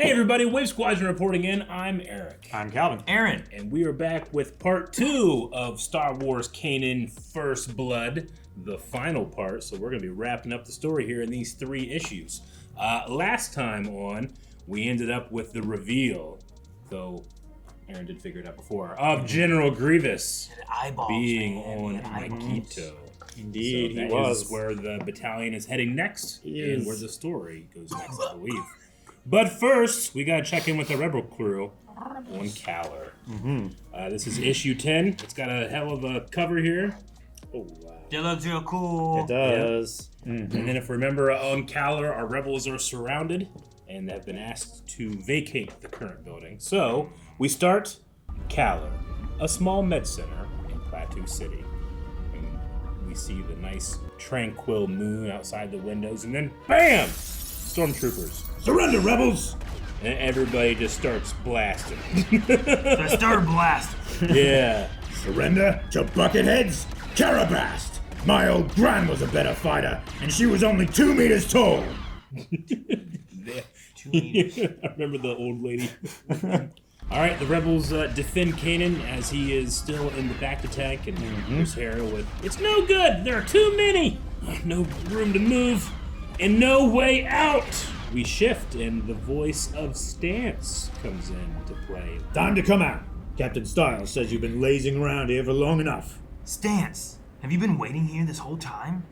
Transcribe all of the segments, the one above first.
Hey everybody, Wave Squadron reporting in. I'm Eric. I'm Calvin. Aaron. And we are back with part 2 of Star Wars Kanan First Blood, the final part. So we're going to be wrapping up the story here in these 3 issues. Last time on, we ended up with the reveal, though Aaron did figure it out before, of General Grievous being on Marietta. Indeed, so he that was. is where the battalion is heading next, Yes. and where the story goes next, I believe. But first, we gotta check in with the Rebel crew on Kalar. This is issue 10. It's got a hell of a cover here. Oh, wow. That looks real cool. It does. And then if we remember, on Kalar, our rebels are surrounded and have been asked to vacate the current building. So, we start Kalar, a small med center in Plateau City. And we see the nice, tranquil moon outside the windows, and then BAM! Stormtroopers. Surrender, rebels! And everybody just starts blasting. The Star Blast. Yeah. Surrender to Bucketheads? Carabast! My old gran was a better fighter, and she was only 2 meters tall! I remember the old lady. Alright, the rebels defend Kanan as he is still in the back to tank, and here's Hera with, "It's no good! There are too many! No room to move, and no way out!" We shift, and the voice of Stance comes into play. Time to come out. Captain Styles says you've been lazing around here for long enough. Stance, have you been waiting here this whole time?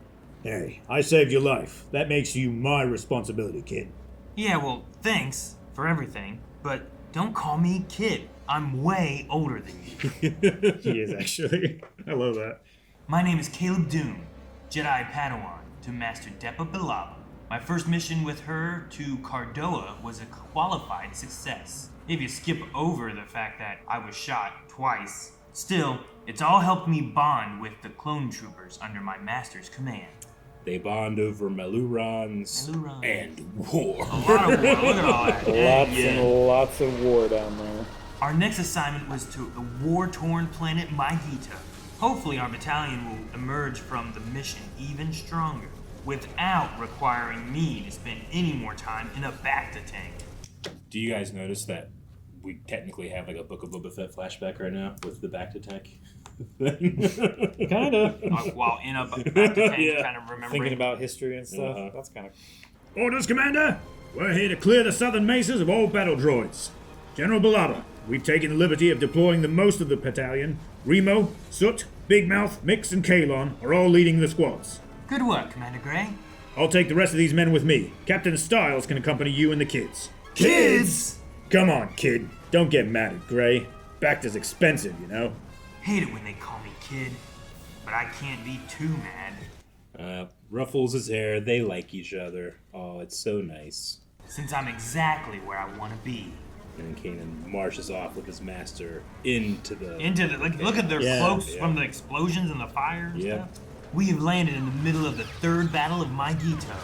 Hey, I saved your life. That makes you my responsibility, kid. Yeah, well, thanks for everything, but don't call me kid. I'm way older than you. He is actually. I love that. My name is Caleb Doom, Jedi Padawan to Master Depa Bilaba. My first mission with her to Cardoa was a qualified success. If you skip over the fact that I was shot twice, still, it's all helped me bond with the clone troopers under my master's command. They bond over Melurons and war. A lot of war, look at all that. Lots and lots of war down there. Our next assignment was to the war-torn planet Marietta. Hopefully our battalion will emerge from the mission even stronger, without requiring me to spend any more time in a Bacta tank. Do you guys notice that we technically have like a Book of Boba Fett flashback right now with the back to tank? Kinda. While in a Bacta tank, Yeah. kind of remembering. Thinking about history and stuff. Uh-huh. That's kind of. Orders, Commander! We're here to clear the southern mesas of all battle droids. General Bilaba, we've taken the liberty of deploying the most of the battalion. Remo, Soot, Big Mouth, Mix, and Kalon are all leading the squads. Good work, Commander Gray. I'll take the rest of these men with me. Captain Styles can accompany you and the kids. Kids! Come on, kid. Don't get mad at Gray. Bacta's expensive, you know. Hate it when they call me kid, but I can't be too mad. Ruffles his hair. They like each other. Oh, it's so nice. Since I'm exactly where I want to be. And Kanan marches off with his master into the... Look at their Yeah, cloaks yeah. from the explosions and the fire and Yeah. stuff. We have landed in the middle of the third battle of Marietta.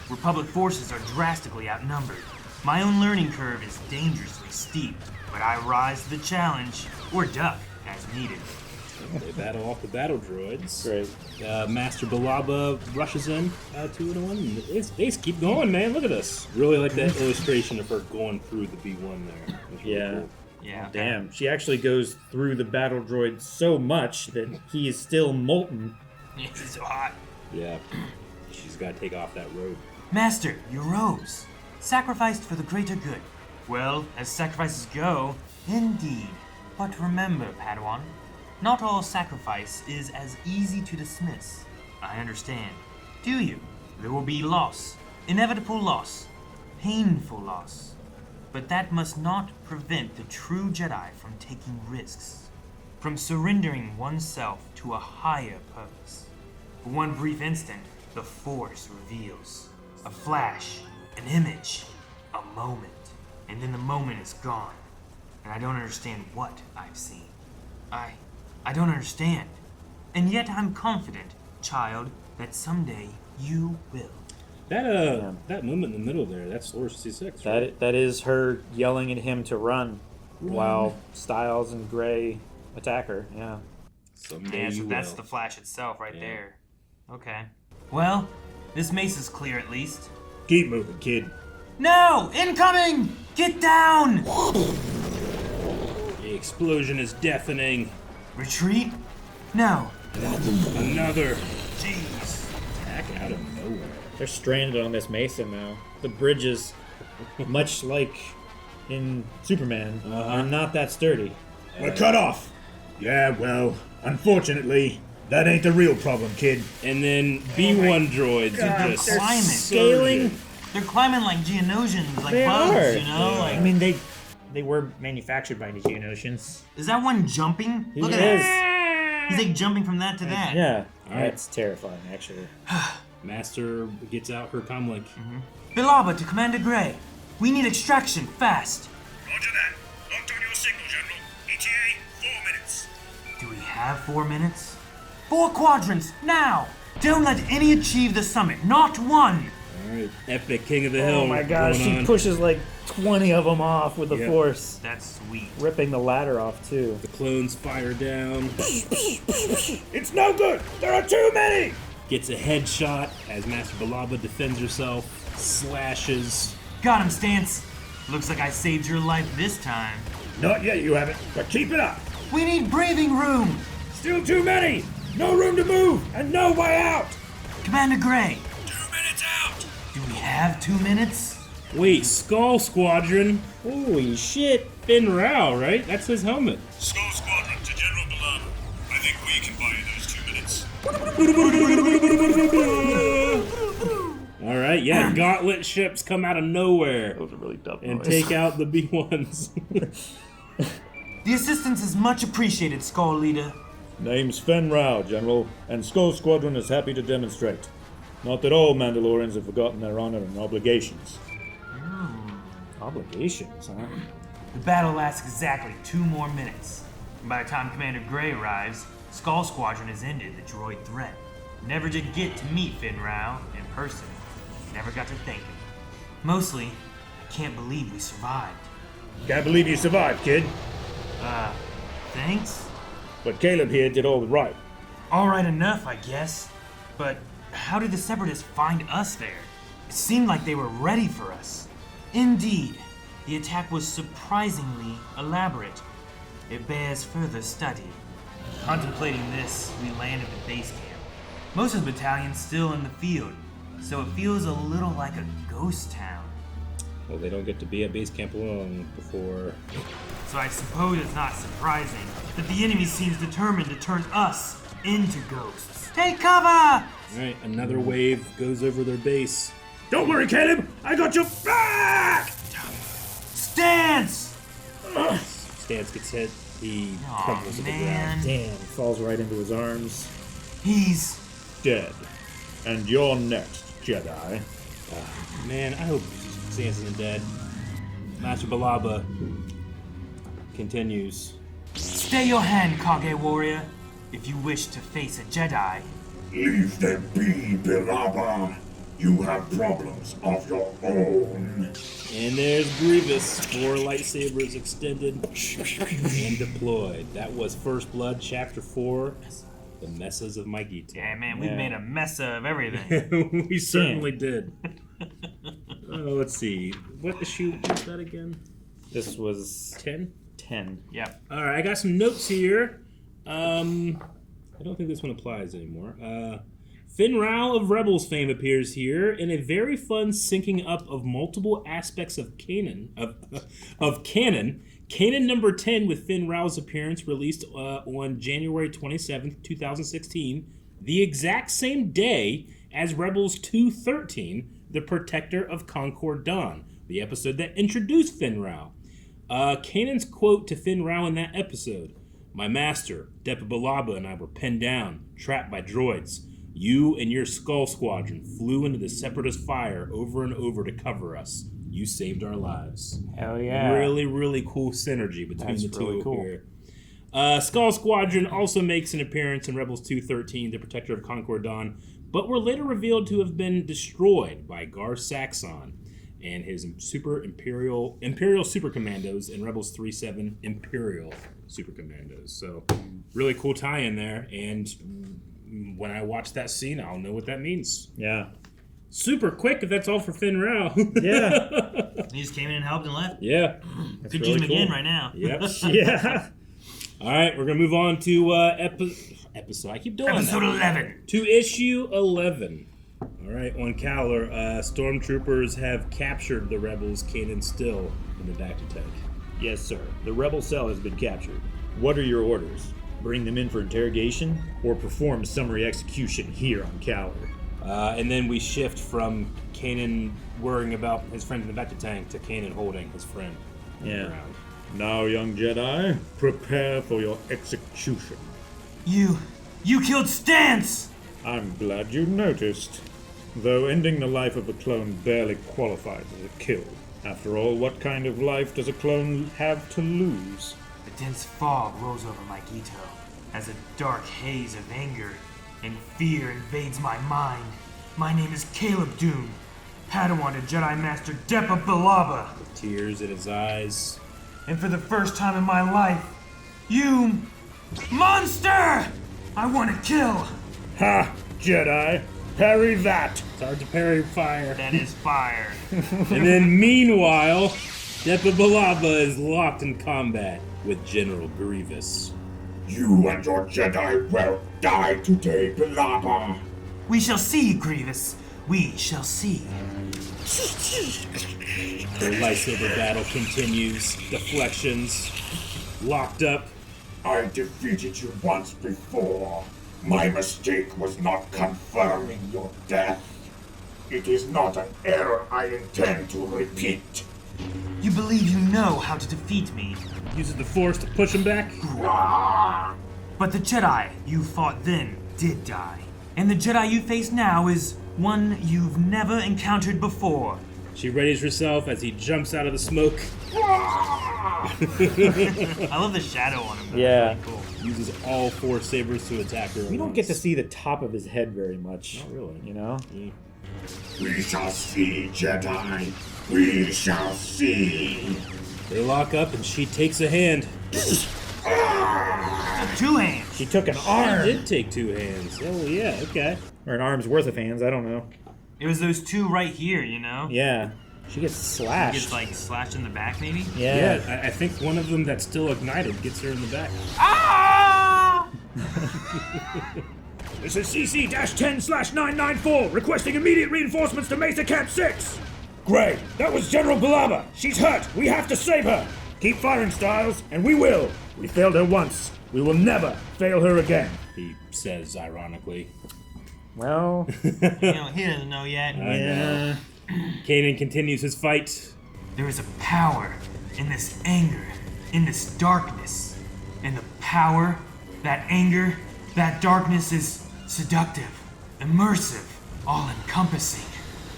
Republic forces are drastically outnumbered. My own learning curve is dangerously steep, but I rise to the challenge, or duck, as needed. They battle off the battle droids. Great. Master Bilaba rushes in 2-1. They just keep going, man. Look at this. Really like that illustration of her going through the B1 there. It's really Yeah. cool. Yeah. Damn. She actually goes through the battle droid so much that he is still molten. It's so hot. Yeah. She's got to take off that robe. Master, your robes. Sacrificed for the greater good. Well, as sacrifices go, indeed. But remember, Padawan, not all sacrifice is as easy to dismiss. I understand. Do you? There will be loss. Inevitable loss. Painful loss. But that must not prevent the true Jedi from taking risks. From surrendering oneself to a higher purpose. For one brief instant, the Force reveals. A flash, an image, a moment. And then the moment is gone. And I don't understand what I've seen. I don't understand. And yet I'm confident, child, that someday you will. That moment in the middle there, that's Order 66, right? That is her yelling at him to run while Styles and Gray attack her. Yeah. Someday Yeah, so you that's will. the flash itself right Yeah. there. Okay. Well, this mace is clear at least. Keep moving, kid. No! Incoming! Get down! The explosion is deafening. Retreat? No. Another Jeez. attack out of nowhere. They're stranded on this mesa now. The bridges, much like in Superman, are not that sturdy. We're cut off. Yeah, well, unfortunately, that ain't the real problem, kid. And then B1 droids are just Climbing. Scaling. They're climbing like Geonosians, like They bugs, are. you know? Yeah. Like, I mean, they were manufactured by the Geonosians. is that one jumping? Look at is. that. He's like jumping from that to that. Yeah, All right. that's terrifying, actually. Master gets out her comlink. Bilaba to Commander Gray. We need extraction, fast. Roger that. Locked on your signal, General. ETA, 4 minutes. Do we have 4 minutes? 4 quadrants, now! Don't let any achieve the summit, not one! Alright, epic King of the Hill. Oh my gosh, going she on. pushes like 20 of them off with the Yeah. force. That's sweet. Ripping the ladder off, too. The clones fire down. It's no good. There are too many. Gets a headshot as Master Balaba defends herself. Slashes. Got him, Stance. Looks like I saved your life this time. Not yet, you haven't. But keep it up. We need breathing room! Still too many. No room to move and no way out. Commander Gray, 2 minutes out. do we have 2 minutes? Wait, Skull Squadron? Holy shit. Finn Rao, right? That's his helmet. Skull Squadron to General Balaba. I think we can buy you those 2 minutes. Alright, yeah, gauntlet ships come out of nowhere That was a really dumb and noise. take out the B1s. The assistance is much appreciated, Skull Leader. Name's Fen Rao, General, and Skull Squadron is happy to demonstrate. Not that all Mandalorians have forgotten their honor and obligations. Obligations, huh? The battle lasts exactly 2 more minutes. And by the time Commander Gray arrives, Skull Squadron has ended the droid threat. Never did get to meet Finn Rao in person. Never got to thank him. Mostly, I can't believe we survived. Can't believe you survived, kid. Thanks? But Caleb here did all right. Alright enough, I guess. But how did the Separatists find us there? It seemed like they were ready for us. Indeed, the attack was surprisingly elaborate. It bears further study. Contemplating this, we land at the base camp. Most of the battalion's still in the field, so it feels a little like a ghost town. Well, they don't get to be at base camp long before. So I suppose it's not surprising that the enemy seems determined to turn us into ghosts. Take cover! Alright, another wave goes over their base. Don't worry, Caleb. I got your back. Stance! Stance gets hit. He Aw, crumples to the ground. man. Damn, falls right into his arms. He's... Dead. And you're next, Jedi. Man, I hope Stance isn't dead. Master Balaba continues. Stay your hand, Kage warrior. If you wish to face a Jedi, Leave them be, Bilaba. You have problems of your own. And there's Grievous. 4 lightsabers extended and deployed. That was First Blood, Chapter 4. The Messes of Maigito. yeah, man, we've Yeah. made a mess of everything. We certainly did. Let's see. What issue was that again? This was 10? 10. Yep. Alright, I got some notes here. I don't think this one applies anymore. Finn Rao of Rebels fame appears here in a very fun syncing up of multiple aspects of Kanan. Of Kanan. Kanan number 10 with Finn Rao's appearance released on January 27th, 2016, the exact same day as Rebels 213, The Protector of Concord Dawn, the episode that introduced Finn Rao. Kanan's quote to Finn Rao in that episode: "My master, Depa Balaba, and I were pinned down, trapped by droids. You and your Skull Squadron flew into the Separatist fire over and over to cover us. You saved our lives." Hell yeah. Really, really cool synergy between That's the two really cool. here. Skull Squadron also makes an appearance in Rebels 213, The Protector of Concord Dawn, but were later revealed to have been destroyed by Gar Saxon and his Imperial Super Commandos in Rebels 3-7 Imperial Super Commandos. So, really cool tie-in there, and when I watch that scene, I'll know what that means. Yeah. super quick if that's all for Finn Rao. Yeah. He just came in and helped and left. Yeah. Could really use him again cool. right now. Yep. Yeah. All right, we're gonna move on to episode. I keep doing Episode that. 11. To issue 11. All right, on Cowler, stormtroopers have captured the rebels, Kanan still in the Dactyl tank. Yes, sir. The rebel cell has been captured. What are your orders? Bring them in for interrogation or perform summary execution here on Cowler? And then we shift from Kanan worrying about his friend in the Dactyl tank to Kanan holding his friend. Yeah. Around. Now, young Jedi, prepare for your execution. You killed Stance! I'm glad you noticed. Though ending the life of a clone barely qualifies as a kill. After all, what kind of life does a clone have to lose? A dense fog rolls over my Gito as a dark haze of anger and fear invades my mind. My name is Caleb Dune, Padawan to Jedi Master Depa Billaba. Tears in his eyes. And for the first time in my life, you monster! I want to kill. Ha! Jedi! Parry that! It's hard to parry fire. That is fire. And then meanwhile, Depa Billaba is locked in combat with General Grievous. You and your Jedi will die today, Bilaba. We shall see, Grievous. We shall see. The lightsaber battle continues. Deflections. Locked up. I defeated you once before. My mistake was not confirming your death. It is not an error I intend to repeat. You believe you know how to defeat me, Uses the Force to push him back. but the Jedi you fought then did die. And the Jedi you face now is one you've never encountered before. She readies herself as he jumps out of the smoke. I love the shadow on him. Yeah. That's really cool. Uses all 4 sabers to attack her. We don't get to see the top of his head very much. Not really. You know? We shall see, Jedi. We shall see. They lock up and she takes a hand. 2 hands. She took an She arm. did take 2 hands. Oh yeah, okay. Or an arm's worth of hands, I don't know. It was those 2 right here, you know? Yeah. She gets slashed. Gets like slashed in the back, maybe? Yeah. Yeah, I think one of them that's still ignited gets her in the back. Ah! This is CC-10/994, requesting immediate reinforcements to Mesa Camp 6. Gray, that was General Bilaba. She's hurt. We have to save her. Keep firing, Styles, and we will. We failed her once. We will never fail her again. He says ironically. Well, You know, he doesn't know yet. yeah. Kanan continues his fight. There is a power in this anger, in this darkness. And the power, that anger, that darkness is seductive, immersive, all-encompassing.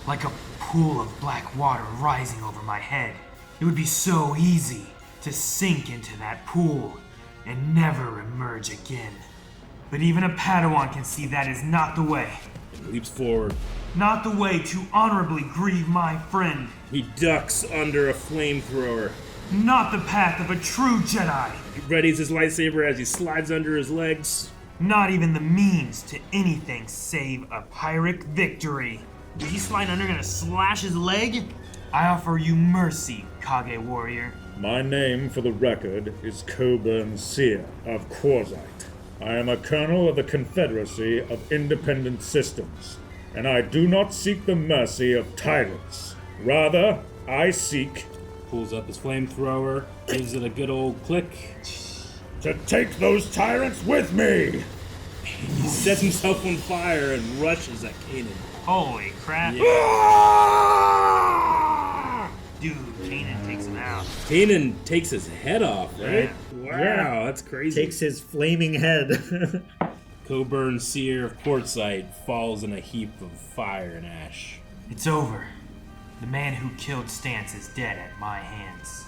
Like a pool of black water rising over my head. It would be so easy to sink into that pool and never emerge again. But even a Padawan can see that is not the way. And leaps forward. Not the way to honorably grieve my friend. He ducks under a flamethrower. Not the path of a true Jedi. He readies his lightsaber as he slides under his legs. Not even the means to anything save a Pyrrhic victory. Is he sliding under gonna slash his leg? I offer you mercy, Kage warrior. My name, for the record, is Coburn Seer of Quarzite. I am a colonel of the Confederacy of Independent Systems, and I do not seek the mercy of tyrants. Rather, I seek Pulls up his flamethrower. Gives it a good old click. to take those tyrants with me. He sets himself on fire and rushes at Kanan. Holy crap. Ah! Dude, Kanan takes him out. Kanan takes his head off, right? Wow, Yeah. that's crazy. Takes his flaming head. Coburn Seer of Quartzite falls in a heap of fire and ash. It's over. The man who killed Stance is dead at my hands.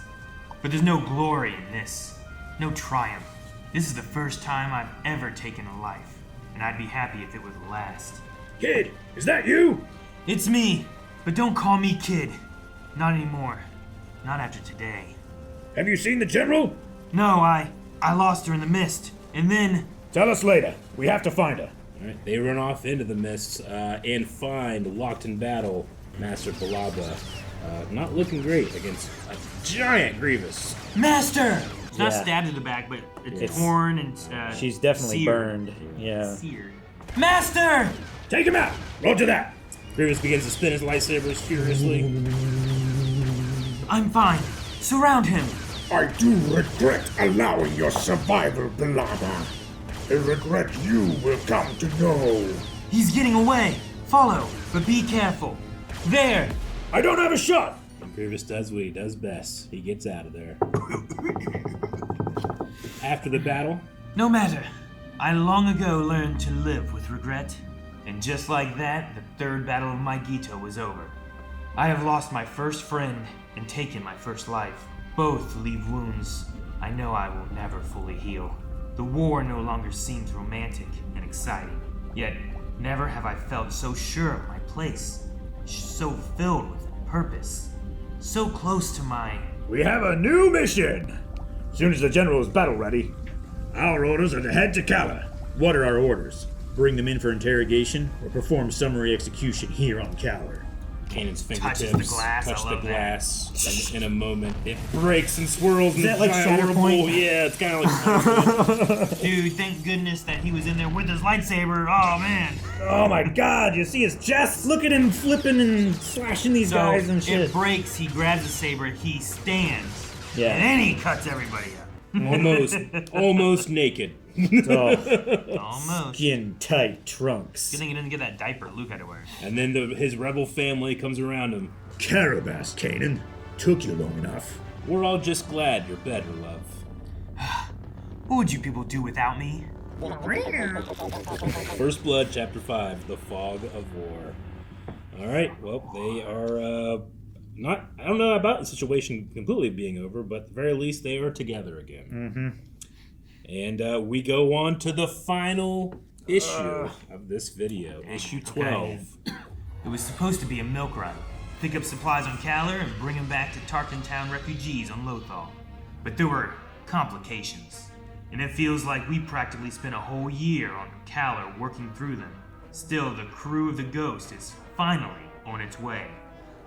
But there's no glory in this. No triumph. This is the first time I've ever taken a life. And I'd be happy if it was the last. Kid, is that you? It's me. But don't call me kid. Not anymore. Not after today. Have you seen the General? No, I lost her in the mist. And then Tell us later. We have to find her. Alright, they run off into the mists and find, locked in battle, Master Balaba. Not looking great against a giant Grievous. Master! It's not Yeah. stabbed in the back, but it's It's- torn and She's definitely seared. burned. Yeah. Seared. Master! Take him out! Roger that! Grievous begins to spin his lightsabers furiously. I'm fine. Surround him. I do regret allowing your survival, Balaba. A regret you will come to know. He's getting away. Follow, but be careful. There. I don't have a shot! And Grievous does what he does best. He gets out of there. After the battle, No matter. I long ago learned to live with regret. And just like that, the third battle of my Gito was over. I have lost my first friend and taken my first life. Both leave wounds I know I will never fully heal. The war no longer seems romantic and exciting. Yet, never have I felt so sure of my place. So filled with purpose. So close to my... We have a new mission! As soon as the general is battle ready, our orders are to head to Kala. What are our orders? Bring them in for interrogation or perform summary execution here on Kalar? Kanan's Touches fingertips the glass, I touch the love that. glass, and in a moment it breaks and swirls in that a like giant Shatterpoint? whirlpool. Yeah, it's kind of like Dude, thank goodness that he was in there with his lightsaber. Oh, man. Oh my god, you see his chest? Look at him flipping and slashing these So guys and it shit. breaks, he grabs the saber, he stands, Yeah. and then he cuts everybody up. almost naked. Oh, Almost. skin tight trunks. Good thing he didn't get that diaper Luke had to wear. And then his rebel family comes around him. Carabas, Kanan. Took you long enough. We're all just glad you're better, love. What would you people do without me? First Blood, Chapter 5, The Fog of War. Alright, well, they are, not, I don't know about the situation completely being over, but at the very least, they are together again. And we go on to the final issue of this video, issue 12. It was supposed to be a milk run. Pick up supplies on Kalar and bring them back to Tarkin Town refugees on Lothal. But there were complications. And it feels like we practically spent a whole year on Kalar working through them. Still, the crew of the Ghost is finally on its way.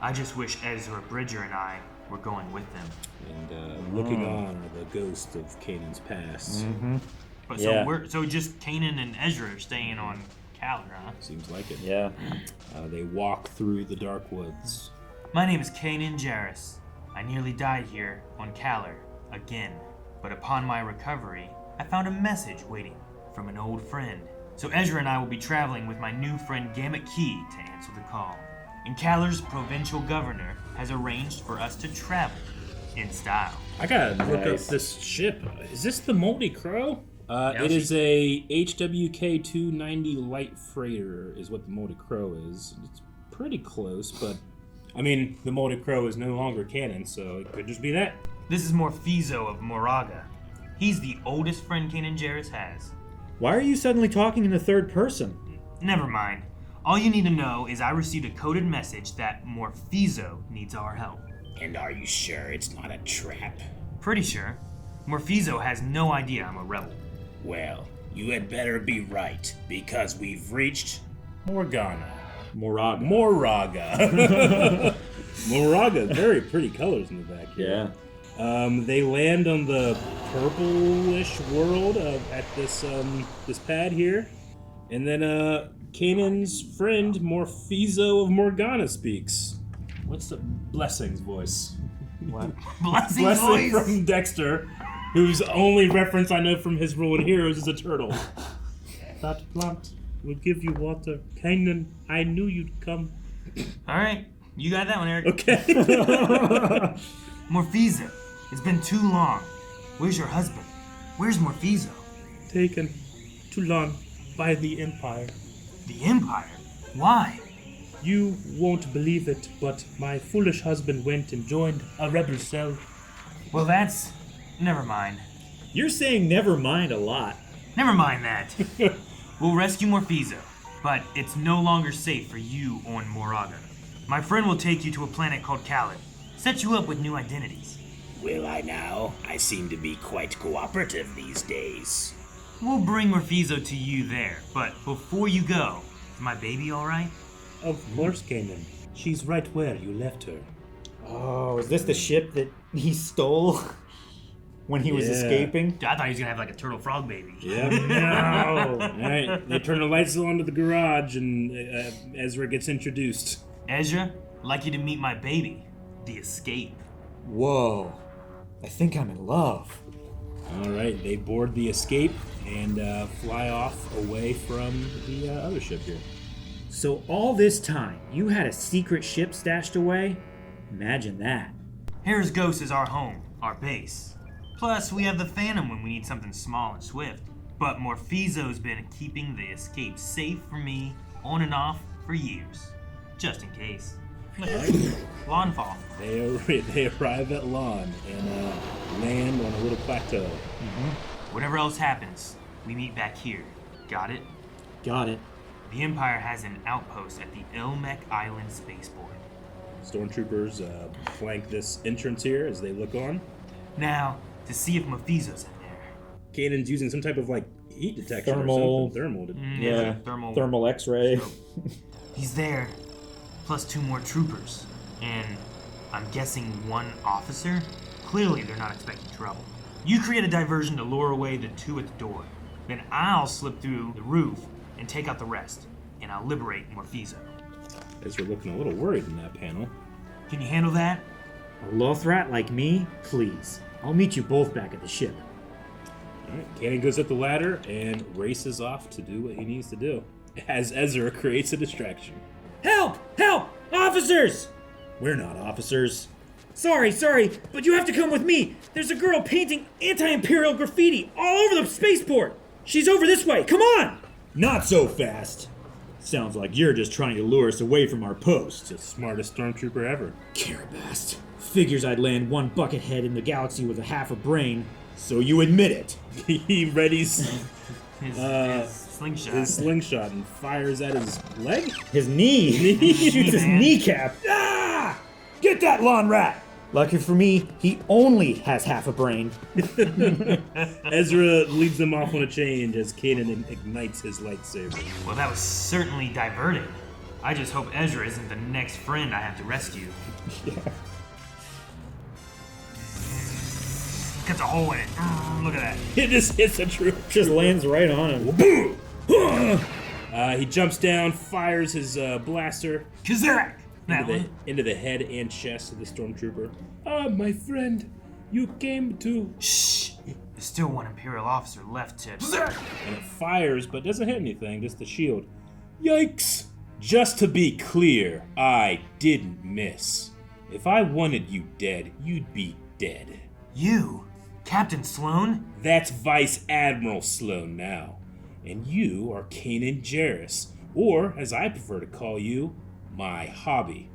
I just wish Ezra Bridger and I were going with them. And looking on are the ghosts of Kanan's past. But Yeah. so just Kanan and Ezra are staying on Kalar, huh? Seems like it. Yeah. They walk through the dark woods. My name is Kanan Jarrus. I nearly died here on Kalar again. But upon my recovery, I found a message waiting from an old friend. So Ezra and I will be traveling with my new friend Gamut Key to answer the call. And Kalar's provincial governor has arranged for us to travel in style. I gotta look up Nice. this ship. Is this the Moldy Crow? Yeah, It is a HWK 290 light freighter, is what the Moldy Crow is. It's pretty close, but I mean, the Moldy Crow is no longer canon, so it could just be that. This is Morphizo of Moraga. He's the oldest friend Kanan Jarrus has. Why are you suddenly talking in the third person? Never mind. All you need to know is I received a coded message that Morphizo needs our help. And are you sure it's not a trap? Pretty sure. Morphizo has no idea I'm a rebel. Well, you had better be right, because we've reached Morgana. Moraga. Moraga. Moraga, very pretty colors in the back here. Yeah. They land on the purplish world at this this pad here, and then Kanan's friend Morphizo of Morgana speaks. What's the Blessing's voice? Blessing Blessing voice! from Dexter, whose only reference I know from his role in Heroes is a turtle. That plant will give you water. Kanan, I knew you'd come. Alright, you got that one, Eric. Okay. Morphizo, it's been too long. Where's your husband? Where's Morphizo? Taken too long by the Empire. The Empire? Why? You won't believe it, but my foolish husband went and joined a rebel cell. Well, that's... Never mind. You're saying never mind a lot. Never mind that. We'll rescue Morphizo, but it's no longer safe for you on Moraga. My friend will take you to a planet called Kalan. Set you up with new identities. Will I now? I seem to be quite cooperative these days. We'll bring Morphizo to you there, but before you go, is my baby alright? Of course, Kanan. She's right where you left her. Oh, is this the ship that he stole when he was Yeah. escaping? I thought he was gonna have like a turtle frog baby. Yeah. No. Alright, they turn the lights on to the garage and Ezra gets introduced. Ezra, I'd like you to meet my baby, the Escape. Whoa. I think I'm in love. Alright, they board the Escape and fly off away from the other ship here. So all this time, you had a secret ship stashed away? Imagine that. Harris Ghost is our home, our base. Plus, we have the Phantom when we need something small and swift. But Morphizo's been keeping the Escape safe for me, on and off, for years. Just in case. Lawnfall. They arrive at Lawn and land on a little plateau. Whatever else happens, we meet back here. Got it? Got it. The Empire has an outpost at the Ilmec Island spaceport. Stormtroopers flank this entrance here as they look on. Now, to see if Mephizo's in there. Kanan's using some type of like heat detector Thermal. or something. Thermal. Yeah. Thermal X-ray. He's there, plus 2 more troopers. And I'm guessing 1 officer? Clearly they're not expecting trouble. You create a diversion to lure away the 2 at the door. Then I'll slip through the roof and take out the rest. And I'll liberate Morphizo. Ezra looking a little worried in that panel. Can you handle that? A Lothrat like me? Please. I'll meet you both back at the ship. Alright, Kanan goes up the ladder and races off to do what he needs to do. As Ezra creates a distraction. Help! Help! Officers! We're not officers. Sorry, but you have to come with me. There's a girl painting anti-imperial graffiti all over the spaceport. She's over this way. Come on! Not so fast. Sounds like you're just trying to lure us away from our post. The smartest stormtrooper ever. Carabast. Figures I'd land 1 buckethead in the galaxy with a half a brain, so you admit it. He readies His slingshot. his slingshot and fires at his leg. His knee. Shoots his Man. kneecap. Ah! Get that lawn rat! Lucky for me, he only has half a brain. Ezra leads them off on a chain as Kanan ignites his lightsaber. Well, that was certainly diverting. I just hope Ezra isn't the next friend I have to rescue. Cuts a hole in it. Look at that. It just hits a troop. Just lands right on him. He jumps down, fires his blaster Kazarak! That one. into the head and chest of the stormtrooper. Ah, my friend, you came to... Shh! There's still 1 Imperial officer left to... And it fires, but doesn't hit anything, just the shield. Yikes! Just to be clear, I didn't miss. If I wanted you dead, you'd be dead. You? Captain Sloan? That's Vice Admiral Sloan now. And you are Kanan Jarrus, or, as I prefer to call you, my hobby.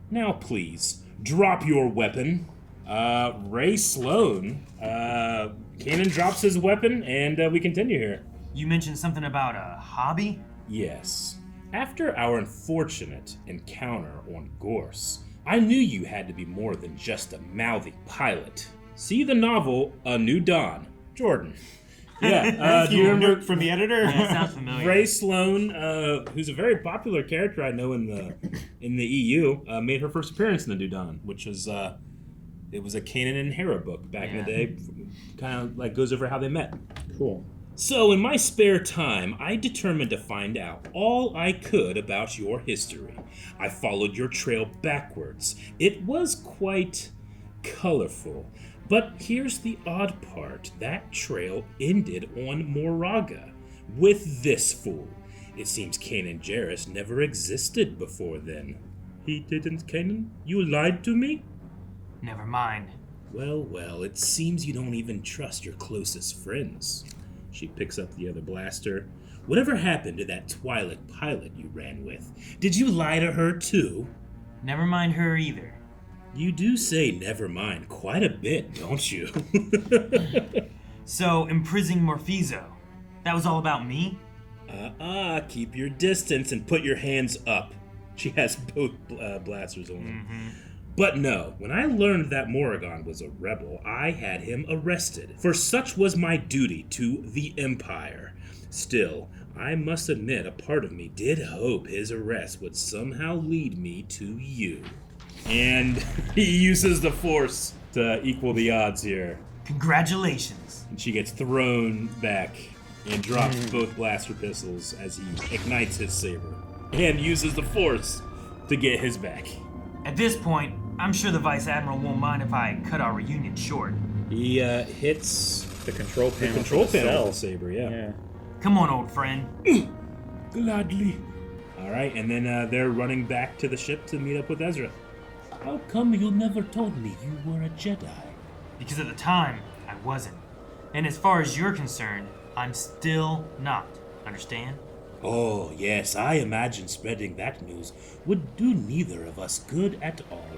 Now please, drop your weapon. Ray Sloan. Kanan drops his weapon, and we continue here. You mentioned something about a hobby? Yes. After our unfortunate encounter on Gorse, I knew you had to be more than just a mouthy pilot. See the novel A New Dawn, Jordan. Yeah, do you remember from the editor? Yeah, that sounds familiar. Ray Sloan, who's a very popular character I know in the EU, made her first appearance in The New Dawn, which was it was a Kanan and Hera book back in the day. Kind of like goes over how they met. Cool. So in my spare time, I determined to find out all I could about your history. I followed your trail backwards. It was quite colorful. But here's the odd part. That trail ended on Moraga with this fool. It seems Kanan Jarrus never existed before then. He didn't, Kanan? You lied to me? Never mind. Well, it seems you don't even trust your closest friends. She picks up the other blaster. Whatever happened to that Twi'lek pilot you ran with? Did you lie to her too? Never mind her either. You do say never mind quite a bit, don't you? So, imprisoning Morphizo. That was all about me? Keep your distance and put your hands up. She has both blasters on. But no, when I learned that Morrigan was a rebel, I had him arrested, for such was my duty to the Empire. Still, I must admit a part of me did hope his arrest would somehow lead me to you. And he uses the Force to equal the odds here. Congratulations. And she gets thrown back and drops both blaster pistols as he ignites his saber and uses the Force to get his back. At this point, I'm sure the Vice Admiral won't mind if I cut our reunion short. He hits The control panel. the control for the panel cell. with the saber, yeah. Come on, old friend. Gladly. Alright, and then they're running back to the ship to meet up with Ezra. How come you never told me you were a Jedi? Because at the time, I wasn't. And as far as you're concerned, I'm still not. Understand? Oh, yes, I imagine spreading that news would do neither of us good at all.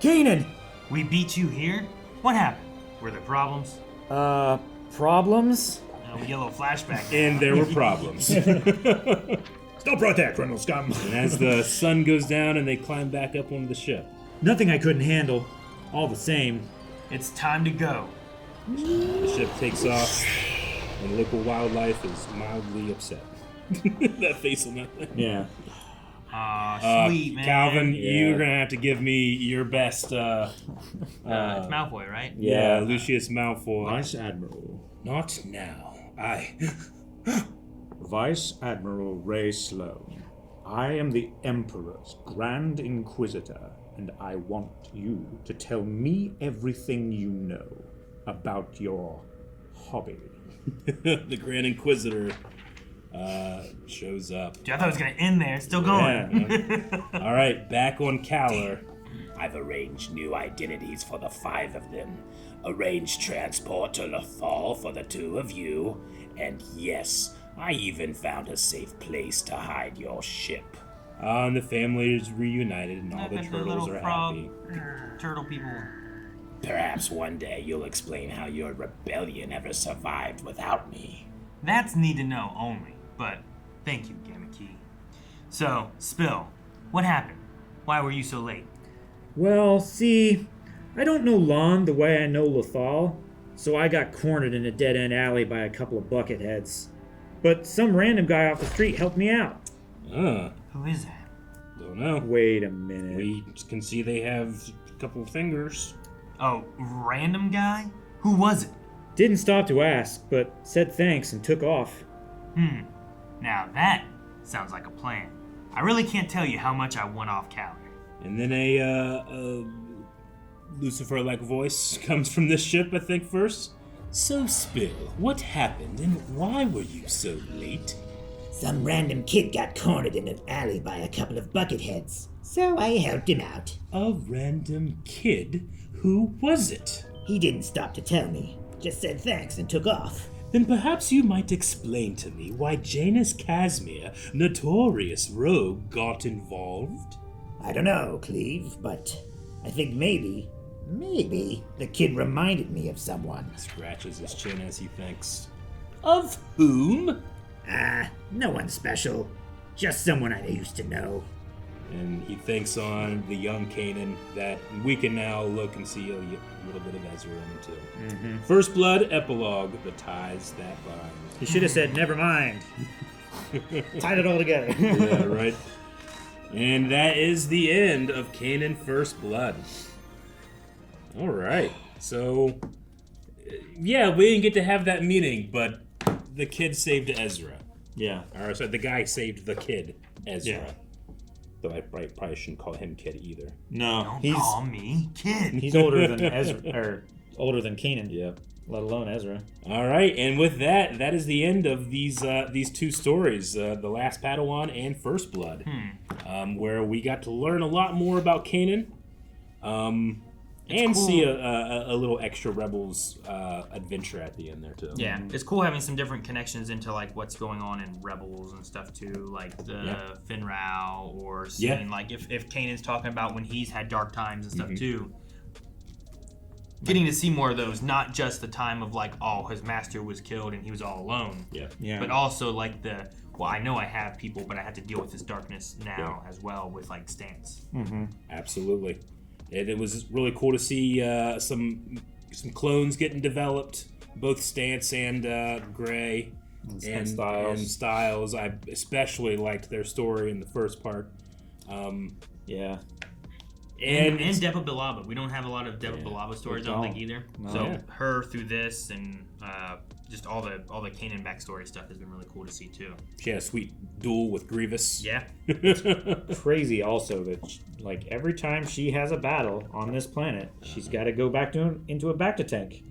Kanan! We beat you here? What happened? Were there problems? Problems? We get a little flashback. And there were problems. Stop right there, criminal scum. And as the sun goes down and they climb back up onto the ship. Nothing I couldn't handle. All the same. It's time to go. The ship takes off, and local wildlife is mildly upset. That face on that thing. Yeah. Aw, sweet, man. Calvin, Yeah. you're gonna have to give me your best. It's Malfoy, right? Yeah, Lucius Malfoy. Vice Admiral. Not now. Vice Admiral Ray Sloan. I am the Emperor's Grand Inquisitor, and I want you to tell me everything you know about your hobby. The Grand Inquisitor shows up. Dude, I thought it was gonna end there. It's still going. All right, back on Kalar. I've arranged new identities for the 5 of them. Arranged transport to Lothal for the 2 of you. And yes, I even found a safe place to hide your ship. And the family is reunited and all the turtles little are frog, happy. Turtle people. Perhaps one day you'll explain how your rebellion ever survived without me. That's need to know only, but thank you, Gamma Key. So, Spill, what happened? Why were you so late? Well, see, I don't know Lon the way I know Lothal, so I got cornered in a dead-end alley by a couple of bucketheads. But some random guy off the street helped me out. Who is that? Don't know. Wait a minute. We can see they have a couple fingers. Oh, random guy? Who was it? Didn't stop to ask, but said thanks and took off. Now that sounds like a plan. I really can't tell you how much I want off Calor. And then a Lucifer-like voice comes from this ship, I think, first. So, Spill, what happened and why were you so late? Some random kid got cornered in an alley by a couple of bucketheads, so I helped him out. A random kid? Who was it? He didn't stop to tell me, just said thanks and took off. Then perhaps you might explain to me why Janus Casimir, notorious rogue, got involved? I don't know, Cleve, but I think maybe the kid reminded me of someone. Scratches his chin as he thinks. Of whom? No one special. Just someone I used to know. And he thinks on the young Kanan that we can now look and see a little bit of Ezra in him too. First Blood epilogue, the ties that bind. He should have said, never mind. Tied it all together. Yeah, right. And that is the end of Kanan First Blood. All right. So, yeah, we didn't get to have that meeting, but the kid saved Ezra. Yeah. Or sorry, the guy saved the kid, Ezra. Yeah. Though I probably shouldn't call him kid either. No, Don't call me kid. he's older than Ezra, or older than Kanan. Yeah. Let alone Ezra. All right, and with that, that is the end of these 2 stories, The Last Padawan and First Blood, where we got to learn a lot more about Kanan, and cool. see a little extra Rebels adventure at the end there too. Yeah, it's cool having some different connections into like what's going on in Rebels and stuff too, like the Finrao, or seeing like if Kanan's talking about when he's had dark times and stuff too. Getting to see more of those, not just the time of like, oh, his master was killed and he was all alone. Yeah. But also like I know I have people, but I have to deal with this darkness now as well with like Stance. Absolutely. it was really cool to see some clones getting developed, both Stance and Gray and Styles. I especially liked their story in the first part. Yeah. And Depa Bilaba. We don't have a lot of Depa Bilaba stories, I don't think, either. No. So her through this and just all the Kanan backstory stuff has been really cool to see too. She had a sweet duel with Grievous. Yeah. Crazy also that like every time she has a battle on this planet, she's got to go back into a Bacta tank.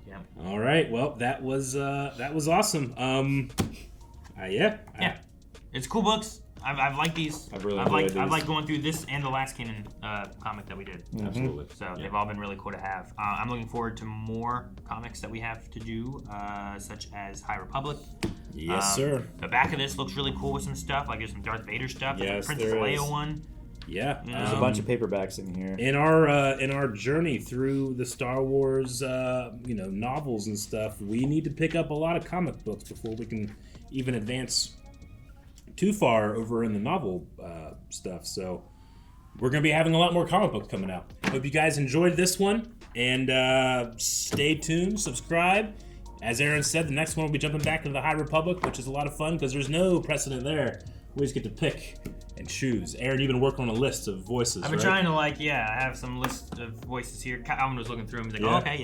Yeah. All right. Well, that was awesome. Yeah. It's cool books. I've liked these. I've liked going through this and the last Kanan comic that we did. Absolutely. So they've all been really cool to have. I'm looking forward to more comics that we have to do, such as High Republic. Yes, sir. The back of this looks really cool with some stuff. Like there's some Darth Vader stuff. There's Yes, a Princess there Leia is. one. Yeah. There's a bunch of paperbacks in here. In our journey through the Star Wars, novels and stuff, we need to pick up a lot of comic books before we can even advance too far over in the novel stuff. So we're going to be having a lot more comic books coming out. Hope you guys enjoyed this one, and stay tuned, subscribe. As Aaron said, the next one will be jumping back into the High Republic, which is a lot of fun because there's no precedent there. We just get to pick and choose. Aaron, you've been working on a list of voices, I've been right? trying to I have some list of voices here. Calvin was looking through them. He's like,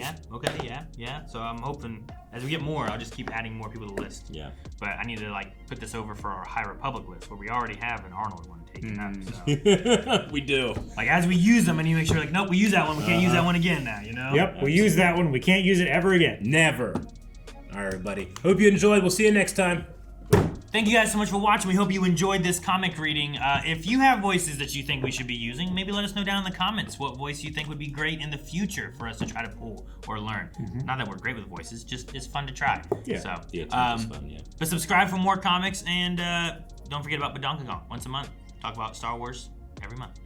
yeah. So I'm hoping as we get more, I'll just keep adding more people to the list. Yeah. But I need to put this over for our High Republic list where we already have an Arnold one taken up. So. We do. As we use them, I need to make sure nope, we use that one. We can't use that one again now. Yep, we use that one. We can't use it ever again. Never. All right, buddy. Hope you enjoyed. We'll see you next time. Thank you guys so much for watching. We hope you enjoyed this comic reading. If you have voices that you think we should be using, maybe let us know down in the comments what voice you think would be great in the future for us to try to pull or learn. Not that we're great with voices, just it's fun to try. Yeah. So, The attempt is fun, yeah. But subscribe for more comics, and don't forget about Badonkagong once a month. Talk about Star Wars every month.